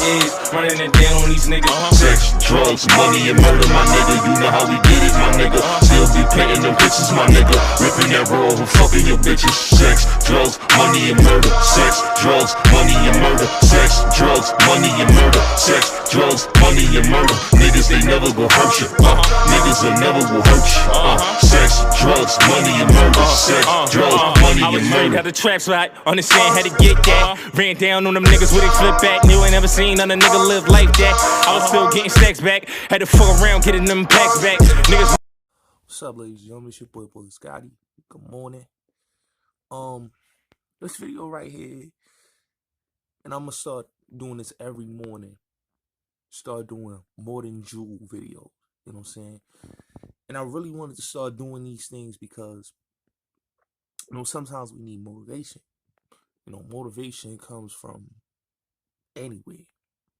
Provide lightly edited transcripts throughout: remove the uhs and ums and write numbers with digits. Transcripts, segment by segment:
is, running it down on these niggas. Sex, drugs, money, and murder, my nigga. You know how we get it, my nigga. Still be painting them bitches, my nigga. Ripping that roll, who fucking your bitches. Sex, drugs, money, and murder. Sex, drugs, money, and murder. Sex, drugs, money, and murder. Sex, drugs, money, and murder. Niggas, they never gon' hurt you. Niggas, they never will hurt you. Sex, drugs, money, and murder. Sex, drugs, money, and murder. Got the trap spot, understand how to get that. Ran down on them niggas with they flip back. Knew I ain't never seen none of nigga live like that. I was still getting stacks back. Had to fuck around getting them packs back. Niggas. What's up, ladies and gentlemen? It's your boy Bulletz, Gotti. Good morning. This video right here, and I'm gonna start doing this every morning. Start doing more than Jewel videos. You know what I'm saying? And I really wanted to start doing these things because, you know, sometimes we need motivation. You know, motivation comes from anywhere.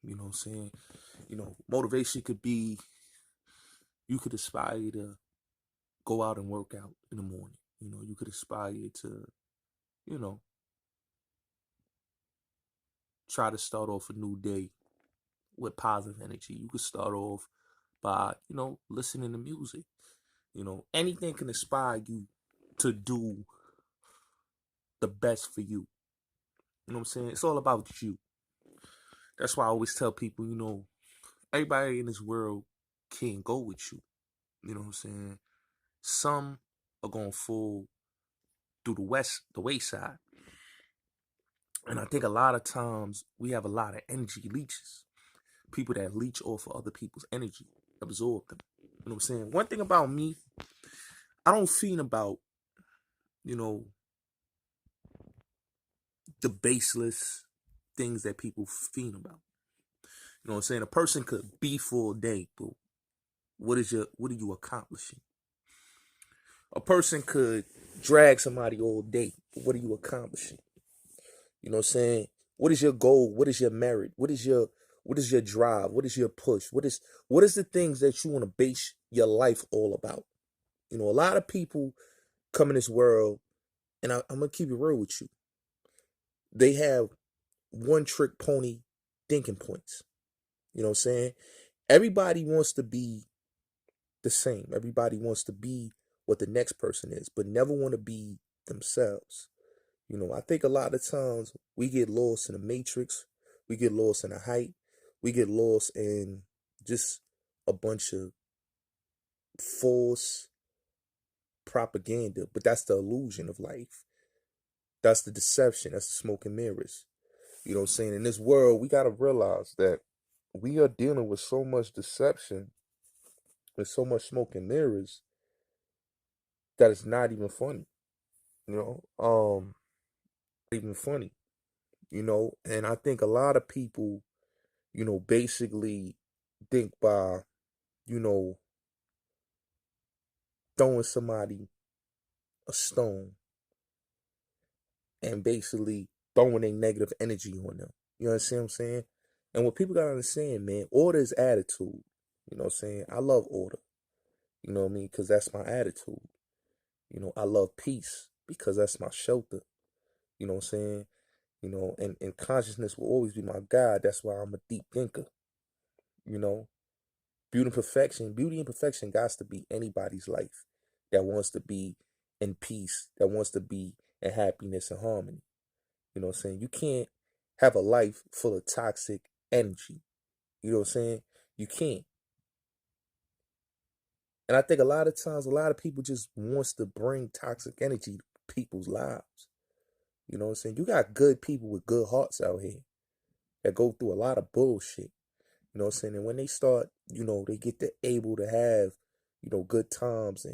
You know what I'm saying? You know, motivation could be, you could aspire to go out and work out in the morning. You know, you could aspire to, you know, try to start off a new day with positive energy. You could start off by, you know, listening to music. You know, anything can inspire you to do the best for you. You know what I'm saying? It's all about you. That's why I always tell people, you know, everybody in this world can't go with you. You know what I'm saying? Some are gonna fall through the wayside. And I think a lot of times we have a lot of energy leeches. People that leech off of other people's energy, absorb them. You know what I'm saying? One thing about me, I don't fiend about, you know, the baseless things that people fiend about. You know what I'm saying? A person could be full day, but what are you accomplishing? A person could drag somebody all day, but what are you accomplishing? You know what I'm saying? What is your goal? What is your merit? What is your drive? What is your push? What is the things that you want to base your life all about? You know, a lot of people come in this world, and I'm gonna keep it real with you. They have one trick pony thinking points. You know what I'm saying? Everybody wants to be the same. Everybody wants to be what the next person is, but never want to be themselves. You know, I think a lot of times we get lost in the matrix. We get lost in the hype. We get lost in just a bunch of false propaganda. But that's the illusion of life. That's the deception. That's the smoke and mirrors. You know what I'm saying? In this world, we got to realize that we are dealing with so much deception, with so much smoke and mirrors, that it's not even funny. You know, even funny. You know, and I think a lot of people, you know, basically think by, you know, throwing somebody a stone and basically throwing a negative energy on them. You understand what I'm saying? And what people gotta understand, man, order is attitude. You know what I'm saying? I love order. You know what I mean? Because that's my attitude. You know, I love peace because that's my shelter. You know what I'm saying? You know, and consciousness will always be my guide. That's why I'm a deep thinker. You know, beauty and perfection got to be anybody's life that wants to be in peace, that wants to be in happiness and harmony. You know what I'm saying? You can't have a life full of toxic energy. You know what I'm saying? You can't. And I think a lot of times, a lot of people just wants to bring toxic energy to people's lives. You know what I'm saying? You got good people with good hearts out here that go through a lot of bullshit. You know what I'm saying? And when they start, you know, they get to able to have, you know, good times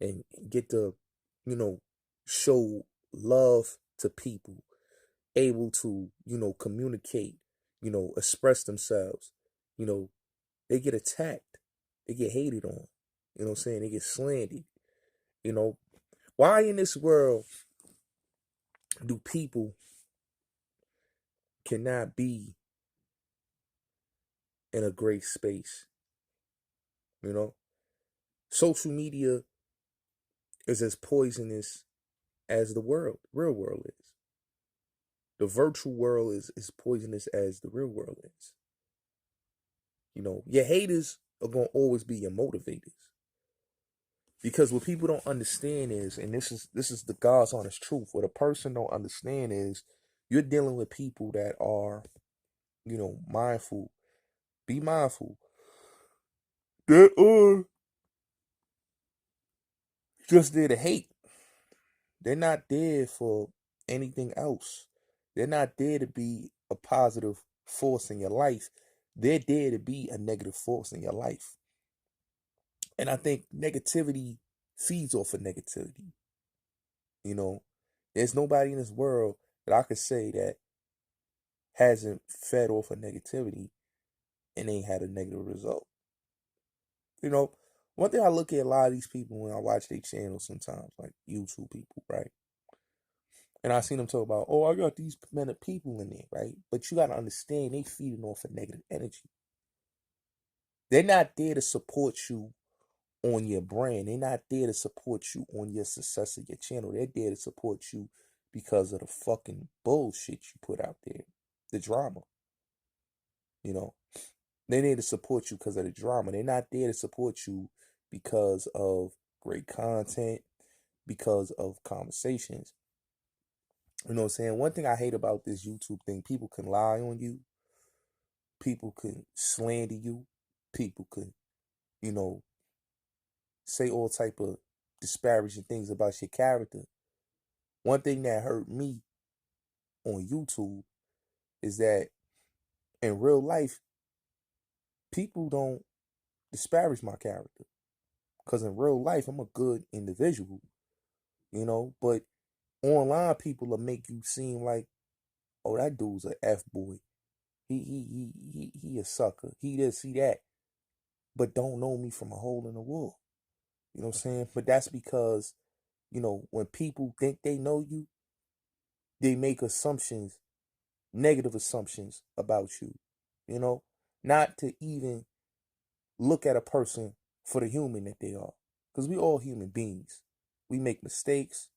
and get to, you know, show love to people, able to, you know, communicate, you know, express themselves, you know, they get attacked. They get hated on. You know what I'm saying? They get slandered. You know, why in this world do people cannot be in a great space? You know, social media is as poisonous as the real world is. The virtual world is poisonous as the real world is. You know, your haters are going to always be your motivators. Because what people don't understand is, and this is the God's honest truth, what a person don't understand is you're dealing with people that are, you know, mindful. Be mindful. That are just there to hate. They're not there for anything else. They're not there to be a positive force in your life. They're there to be a negative force in your life. And I think negativity feeds off of negativity. You know, there's nobody in this world that I could say that hasn't fed off of negativity and ain't had a negative result. You know, one thing I look at a lot of these people when I watch their channels sometimes, like YouTube people, right? And I seen them talk about, oh, I got these many people in there, right? But you got to understand, they feeding off of negative energy. They're not there to support you on your brand. They're not there to support you on your success of your channel. They're there to support you because of the fucking bullshit you put out there, the drama. You know, they need to support you because of the drama. They're not there to support you because of great content, because of conversations. You know what I'm saying? One thing I hate about this YouTube thing, people can lie on you. People can slander you. People can, you know, say all type of disparaging things about your character. One thing that hurt me on YouTube is that in real life, people don't disparage my character. Because in real life, I'm a good individual, you know, but online people will make you seem like, oh, that dude's a F-boy. He a sucker. He this, he that. But don't know me from a hole in the wall. You know what I'm saying? But that's because, you know, when people think they know you, they make assumptions, negative assumptions about you. You know, not to even look at a person for the human that they are. Because we all human beings. We make mistakes.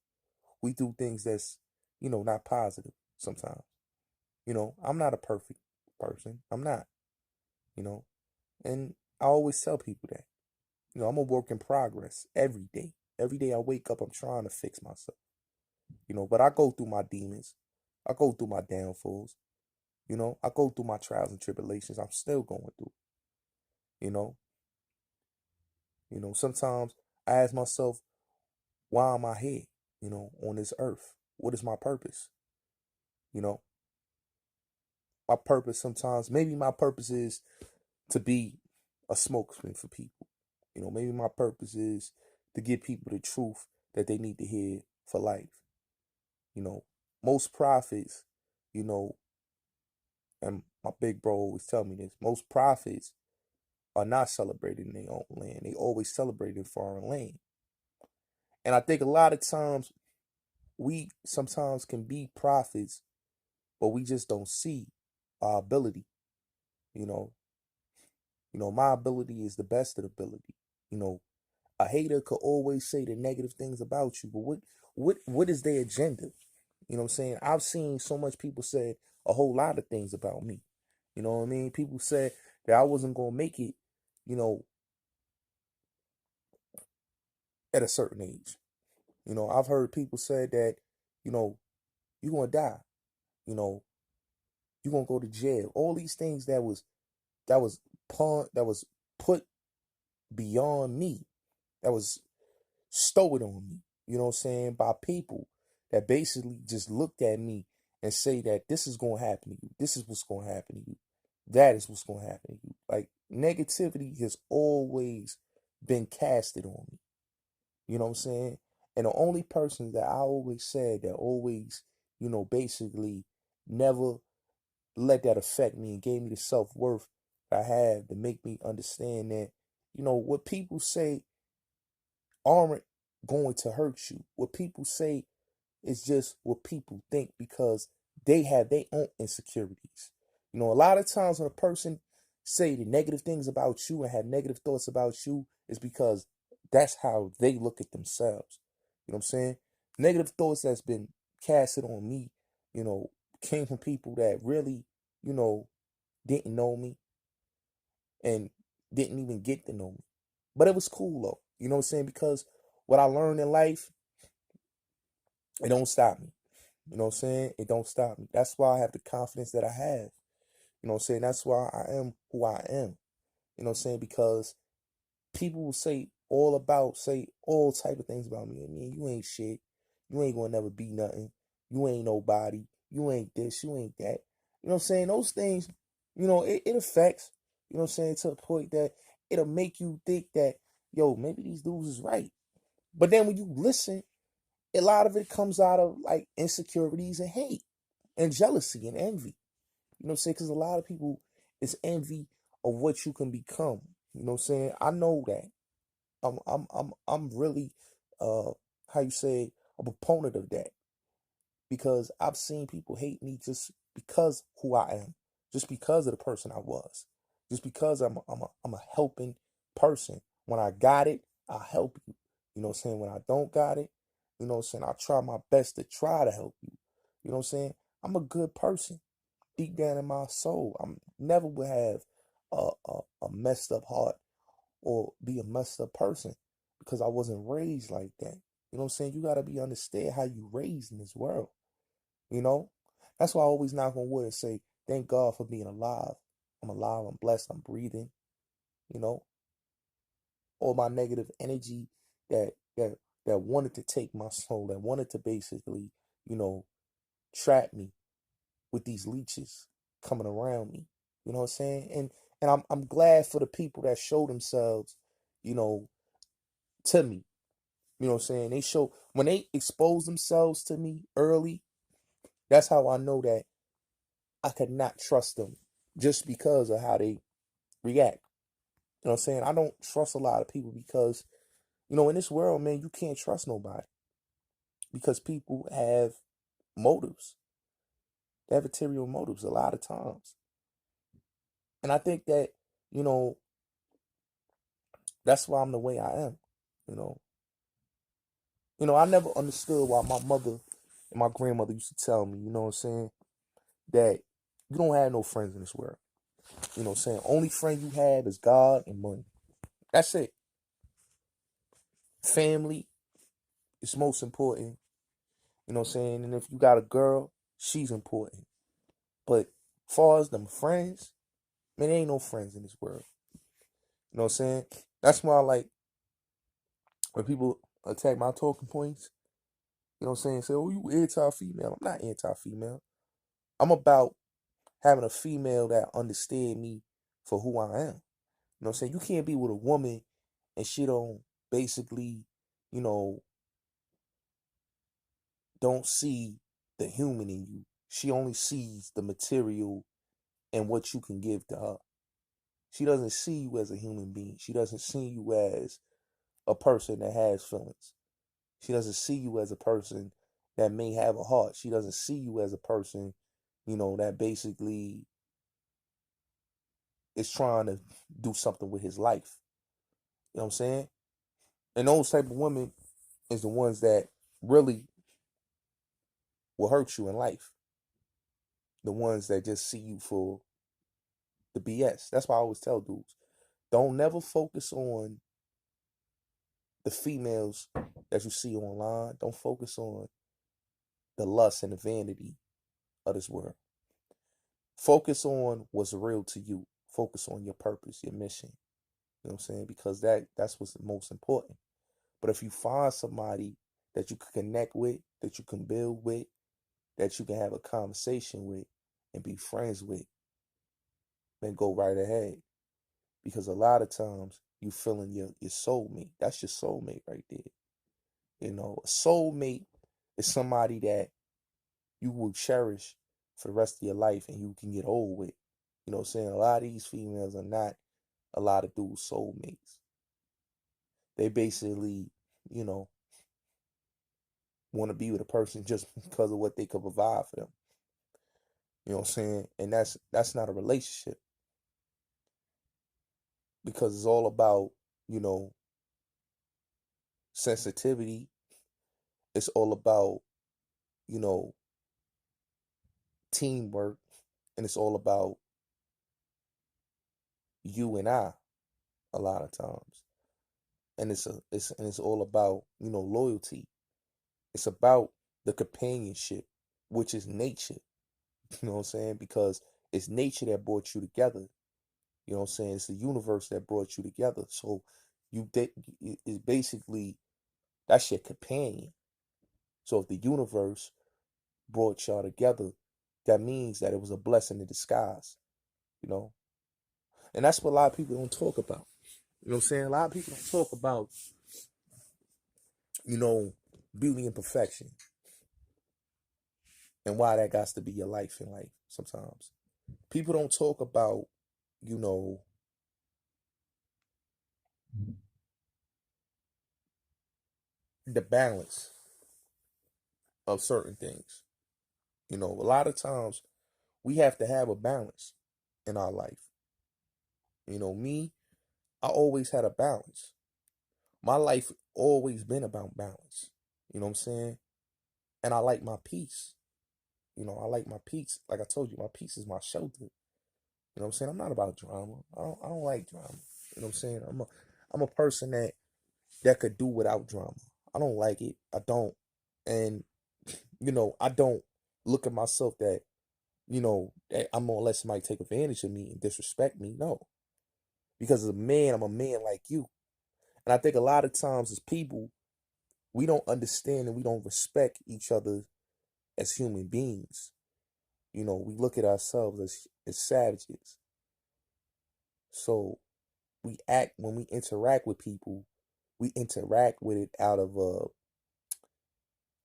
We do things that's, you know, not positive sometimes. You know, I'm not a perfect person. I'm not, you know. And I always tell people that. You know, I'm a work in progress every day. Every day I wake up, I'm trying to fix myself. You know, but I go through my demons. I go through my downfalls. You know, I go through my trials and tribulations. I'm still going through. You know. You know, sometimes I ask myself, why am I here? You know, on this earth? What is my purpose? You know, my purpose sometimes, maybe my purpose is to be a spokesman for people. You know, maybe my purpose is to give people the truth that they need to hear for life. You know, most prophets, you know, and my big bro always tell me this, most prophets are not celebrated in their own land. They always celebrate in foreign land. And I think a lot of times we sometimes can be prophets, but we just don't see our ability. You know, my ability is the best of the ability. You know, a hater could always say the negative things about you, but what is their agenda? You know what I'm saying? I've seen so much people say a whole lot of things about me. You know what I mean? People said that I wasn't gonna make it, you know, at a certain age. You know, I've heard people say that, you know, you're gonna die. You know, you're gonna go to jail. All these things that was put beyond me, that was stowed on me, you know what I'm saying, by people that basically just looked at me and say that this is going to happen to you. This is what's going to happen to you. That is what's going to happen to you. Like, negativity has always been casted on me. You know what I'm saying? And the only person that I always said that always, you know, basically never let that affect me and gave me the self-worth that I have to make me understand that, you know, what people say aren't going to hurt you. What people say is just what people think because they have their own insecurities. You know, a lot of times when a person say the negative things about you and have negative thoughts about you is because that's how they look at themselves. You know what I'm saying? Negative thoughts that's been casted on me, you know, came from people that really, you know, didn't know me. and didn't even get to know me. But it was cool though. You know what I'm saying? Because what I learned in life, it don't stop me. You know what I'm saying? It don't stop me. That's why I have the confidence that I have. You know what I'm saying? That's why I am who I am. You know what I'm saying? Because people will say all type of things about me. I mean, you ain't shit. You ain't gonna never be nothing. You ain't nobody. You ain't this. You ain't that. You know what I'm saying? Those things, it affects, you know what I'm saying, to the point that it'll make you think that, yo, maybe these dudes is right. But then when you listen, a lot of it comes out of like insecurities and hate and jealousy and envy. You know what I'm saying? Because a lot of people is envy of what you can become. You know what I'm saying? I know that. I'm really how you say, a proponent of that, because I've seen people hate me just because who I am, just because of the person I was, just because I'm a helping person. When I got it, I help you. You know what I'm saying? When I don't got it, you know what I'm saying, I try my best to try to help you. You know what I'm saying? I'm a good person deep down in my soul. I'm never will have a messed up heart or be a messed up person because I wasn't raised like that. You know what I'm saying? You gotta be understand how you raised in this world. You know? That's why I always knock on wood and say, thank God for being alive. I'm alive, I'm blessed, I'm breathing, you know. All my negative energy that that that wanted to take my soul, that wanted to basically, you know, trap me with these leeches coming around me. You know what I'm saying? And I'm glad for the people that show themselves, you know, to me. You know what I'm saying? They show when they expose themselves to me early, that's how I know that I could not trust them just because of how they react. You know what I'm saying? I don't trust a lot of people because, in this world, man, you can't trust nobody because people have motives. They have ulterior motives a lot of times. And I think that, you know, that's why I'm the way I am. You know, I never understood why my mother and my grandmother used to tell me, you know what I'm saying, that you don't have no friends in this world. You know what I'm saying? Only friend you have is God and money. That's it. Family is most important. You know what I'm saying? And if you got a girl, she's important. But far as them friends, man, there ain't no friends in this world. You know what I'm saying? That's why I like when people attack my talking points, you know what I'm saying? Say, oh, you anti-female. I'm not anti-female. I'm about having a female that understand me for who I am. You know what I'm saying? You can't be with a woman and she don't basically, you know, don't see the human in you. She only sees the material and what you can give to her. She doesn't see you as a human being. She doesn't see you as a person that has feelings. She doesn't see you as a person that may have a heart. She doesn't see you as a person, that basically is trying to do something with his life. You know what I'm saying? And those type of women is the ones that really will hurt you in life. The ones that just see you for the BS. That's why I always tell dudes, don't never focus on the females that you see online. Don't focus on the lust and the vanity of this world. Focus on what's real to you. Focus on your purpose, your mission. You know what I'm saying? Because that's what's the most important. But if you find somebody that you can connect with, that you can build with, that you can have a conversation with and be friends with, then go right ahead. Because a lot of times you feeling your soulmate. That's your soulmate right there. A soulmate is somebody that you will cherish for the rest of your life and you can get old with. You know what I'm saying? A lot of these females are not a lot of dudes' soulmates. They basically, you know, want to be with a person just because of what they could provide for them. You know what I'm saying? And that's not a relationship. Because it's all about, you know, sensitivity. It's all about, you know, teamwork. And it's all about you and I a lot of times. And it's all about, loyalty. It's about the companionship, which is nature. You know what I'm saying? Because it's nature that brought you together. You know what I'm saying? It's the universe that brought you together. So it's basically, that's your companion. So if the universe brought y'all together, that means that it was a blessing in disguise, you know? And that's what a lot of people don't talk about. You know what I'm saying? A lot of people don't talk about, beauty and perfection and why that got to be your life in life sometimes. People don't talk about, you know, the balance of certain things. A lot of times we have to have a balance in our life. Me, I always had a balance. My life always been about balance. You know what I'm saying? And I like my peace. I like my peace. Like I told you, my peace is my shelter. You know what I'm saying? I'm not about drama. I don't like drama. You know what I'm saying? I'm a person that could do without drama. I don't like it. I don't. And I don't look at myself that that I'm gonna let somebody take advantage of me and disrespect me. No. Because as a man, I'm a man like you. And I think a lot of times as people, we don't understand and we don't respect each other as human beings. We look at ourselves as savages. So when we interact with people, we interact with it out of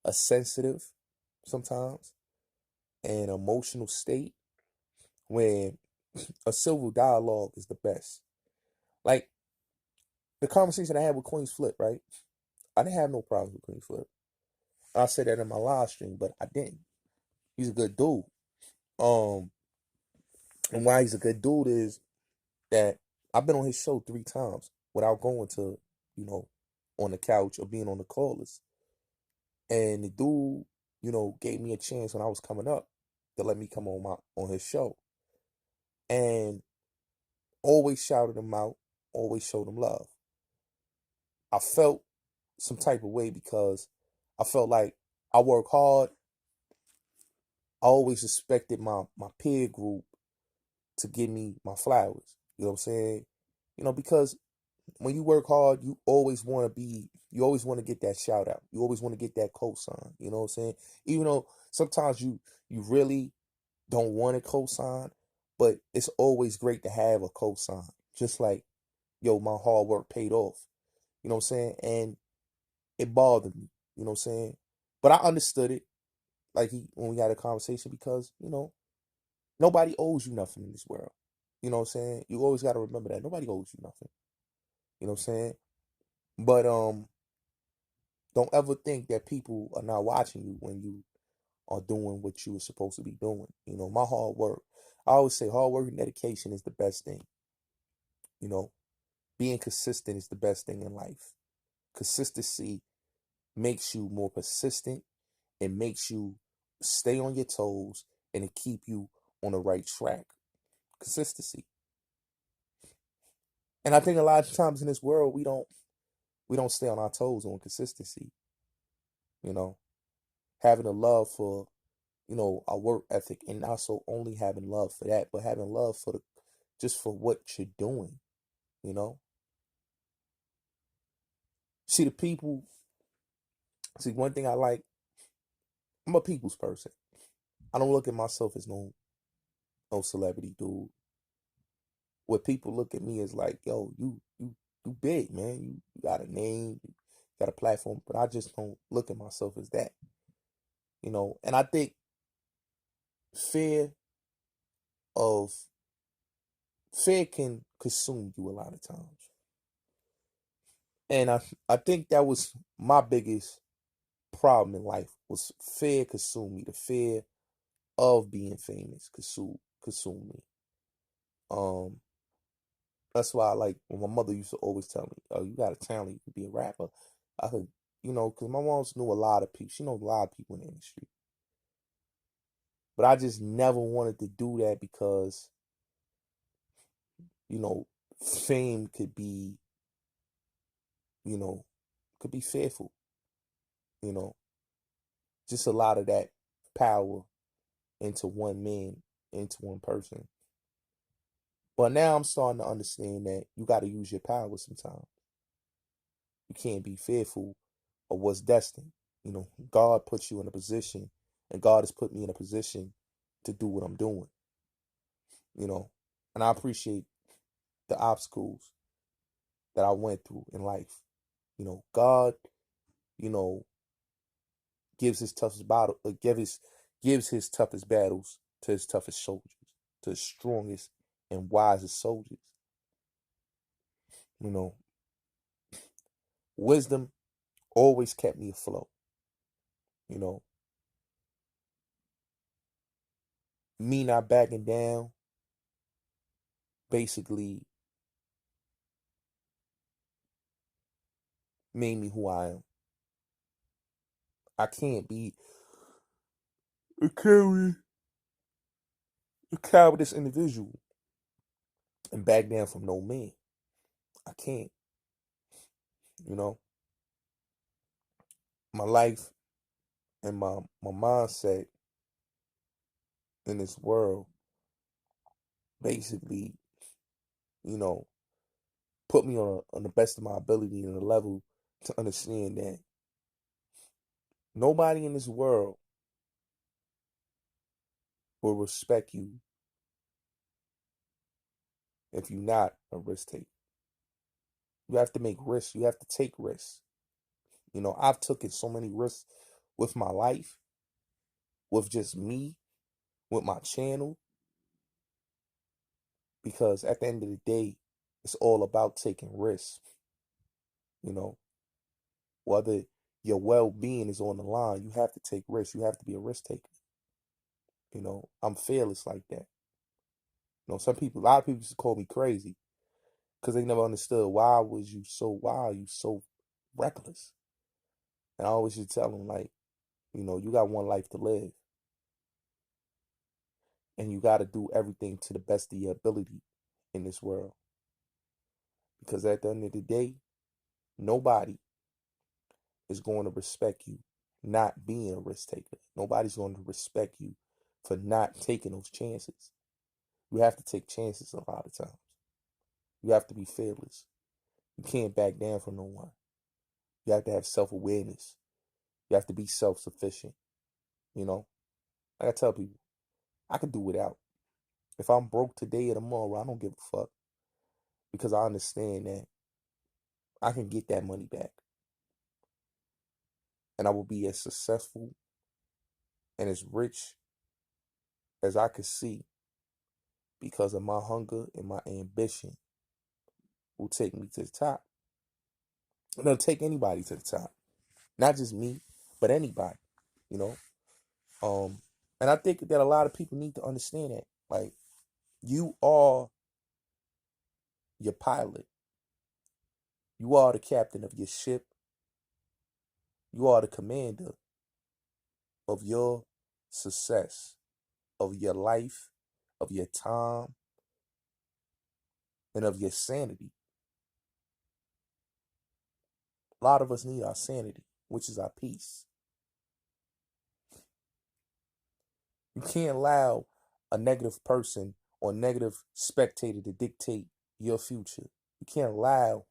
a sensitive sometimes and emotional state when a civil dialogue is the best. Like the conversation I had with Queen's Flip, right? I didn't have no problems with Queen's Flip. I said that in my live stream, but I didn't. He's a good dude. And why he's a good dude is that I've been on his show 3 times without going to, on the couch or being on the call list. And the dude, gave me a chance when I was coming up to let me come on his show. And always shouted him out, always showed him love. I felt some type of way because I felt like I work hard. I always expected my peer group to give me my flowers. You know what I'm saying? Because when you work hard, you always want to get that shout out. You always want to get that cosign. You know what I'm saying? Even though sometimes you really don't want a cosign, but it's always great to have a cosign. Just like, yo, my hard work paid off. You know what I'm saying? And it bothered me. You know what I'm saying? But I understood it. Like when we had a conversation because, nobody owes you nothing in this world. You know what I'm saying? You always got to remember that. Nobody owes you nothing. You know what I'm saying? But don't ever think that people are not watching you when you are doing what you were supposed to be doing. My hard work. I always say hard work and dedication is the best thing. Being consistent is the best thing in life. Consistency makes you more persistent. It makes you stay on your toes and it keep you on the right track. Consistency. And I think a lot of times in this world we don't stay on our toes on consistency. Having a love for, our work ethic and also only having love for that, but having love for just for what you're doing, See one thing I like, I'm a people's person. I don't look at myself as no celebrity dude. What people look at me as like, yo, you big, man. You got a name, you got a platform, but I just don't look at myself as that. And I think fear can consume you a lot of times. And I think that was my biggest problem in life was fear consumed me. The fear of being famous consumed me. That's why I like when my mother used to always tell me, "Oh, you got a talent, you could be a rapper." I could, because my mom knew a lot of people. She knows a lot of people in the industry. But I just never wanted to do that because, fame could be, could be fearful, you know, just a lot of that power into one man, into one person. But now I'm starting to understand that you got to use your power sometimes. You can't be fearful of what's destined. God puts you in a position, and God has put me in a position to do what I'm doing, and I appreciate the obstacles that I went through in life. God, you know, gives his toughest battle, gives his toughest battles to his toughest soldiers, to his strongest and wisest soldiers. You know, wisdom always kept me afloat. You know, me not backing down basically made me who I am. I can't be a cowardice individual and back down from no man. I can't. You know, my life and my mindset in this world basically, you know, put me on the best of my ability and a level to understand that nobody in this world will respect you if you're not a risk taker. You have to make risks. You have to take risks. I've taken so many risks with my life, with just me, with my channel, because at the end of the day, it's all about taking risks. Whether your well-being is on the line, you have to take risks. You have to be a risk taker. I'm fearless like that. A lot of people used to call me crazy because they never understood why are you so reckless? And I always used to tell them, like, you got one life to live. And you got to do everything to the best of your ability in this world. Because at the end of the day, nobody is going to respect you not being a risk taker. Nobody's going to respect you for not taking those chances. You have to take chances a lot of times. You have to be fearless. You can't back down from no one. You have to have self-awareness. You have to be self-sufficient. Like I tell people, I can do without. If I'm broke today or tomorrow, I don't give a fuck. Because I understand that I can get that money back. And I will be as successful and as rich as I could see because of my hunger and my ambition will take me to the top. It'll take anybody to the top. Not just me, but anybody, you know. And I think that a lot of people need to understand that. Like, you are your pilot. You are the captain of your ship. You are the commander of your success, of your life, of your time, and of your sanity. A lot of us need our sanity, which is our peace. You can't allow a negative person or negative spectator to dictate your future. You can't allow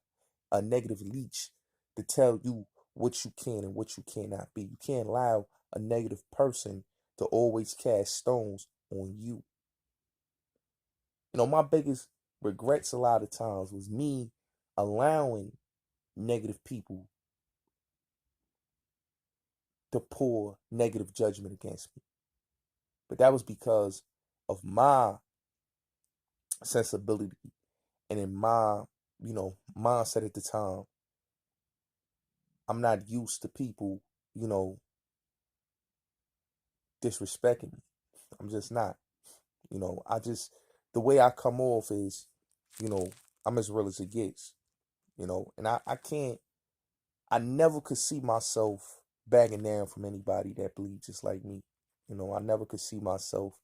a negative leech to tell you what you can and what you cannot be. You can't allow a negative person to always cast stones on you. My biggest regrets a lot of times was me allowing negative people to pour negative judgment against me. But that was because of my sensibility and in my, mindset at the time. I'm not used to people, disrespecting me. I'm just not. The way I come off is, I'm as real as it gets, and I never could see myself backing down from anybody that bleeds just like me. I never could see myself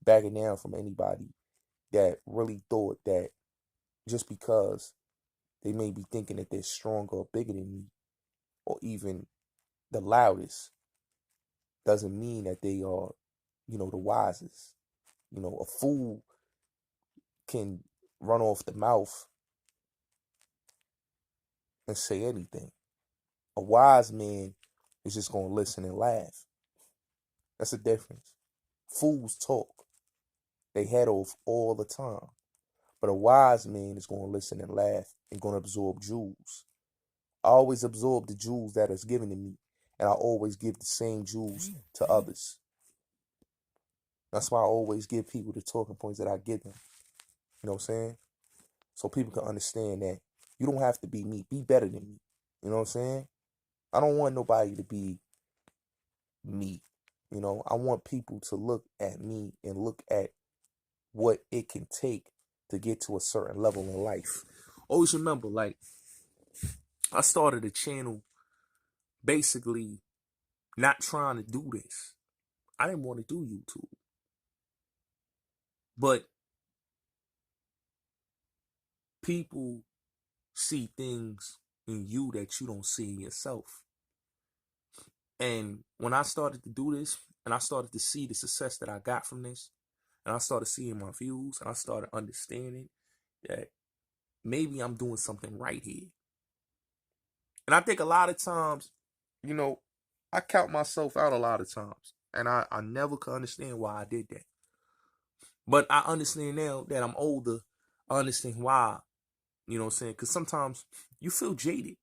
backing down from anybody that really thought that just because they may be thinking that they're stronger or bigger than me, or even the loudest, doesn't mean that they are, the wisest. A fool can run off the mouth and say anything. A wise man is just going to listen and laugh. That's the difference. Fools talk. They head off all the time. But a wise man is going to listen and laugh and going to absorb jewels. I always absorb the jewels that is given to me, and I always give the same jewels to others. That's why I always give people the talking points that I give them. You know what I'm saying? So people can understand that you don't have to be me. Be better than me. You know what I'm saying? I don't want nobody to be me. I want people to look at me and look at what it can take to get to a certain level in life. Always remember, like, I started a channel basically not trying to do this. I didn't want to do YouTube. But people see things in you that you don't see in yourself. And when I started to do this, and I started to see the success that I got from this, and I started seeing my views, and I started understanding that maybe I'm doing something right here. And I think a lot of times, I count myself out a lot of times. And I never could understand why I did that. But I understand now that I'm older. I understand why, you know what I'm saying? Because sometimes you feel jaded.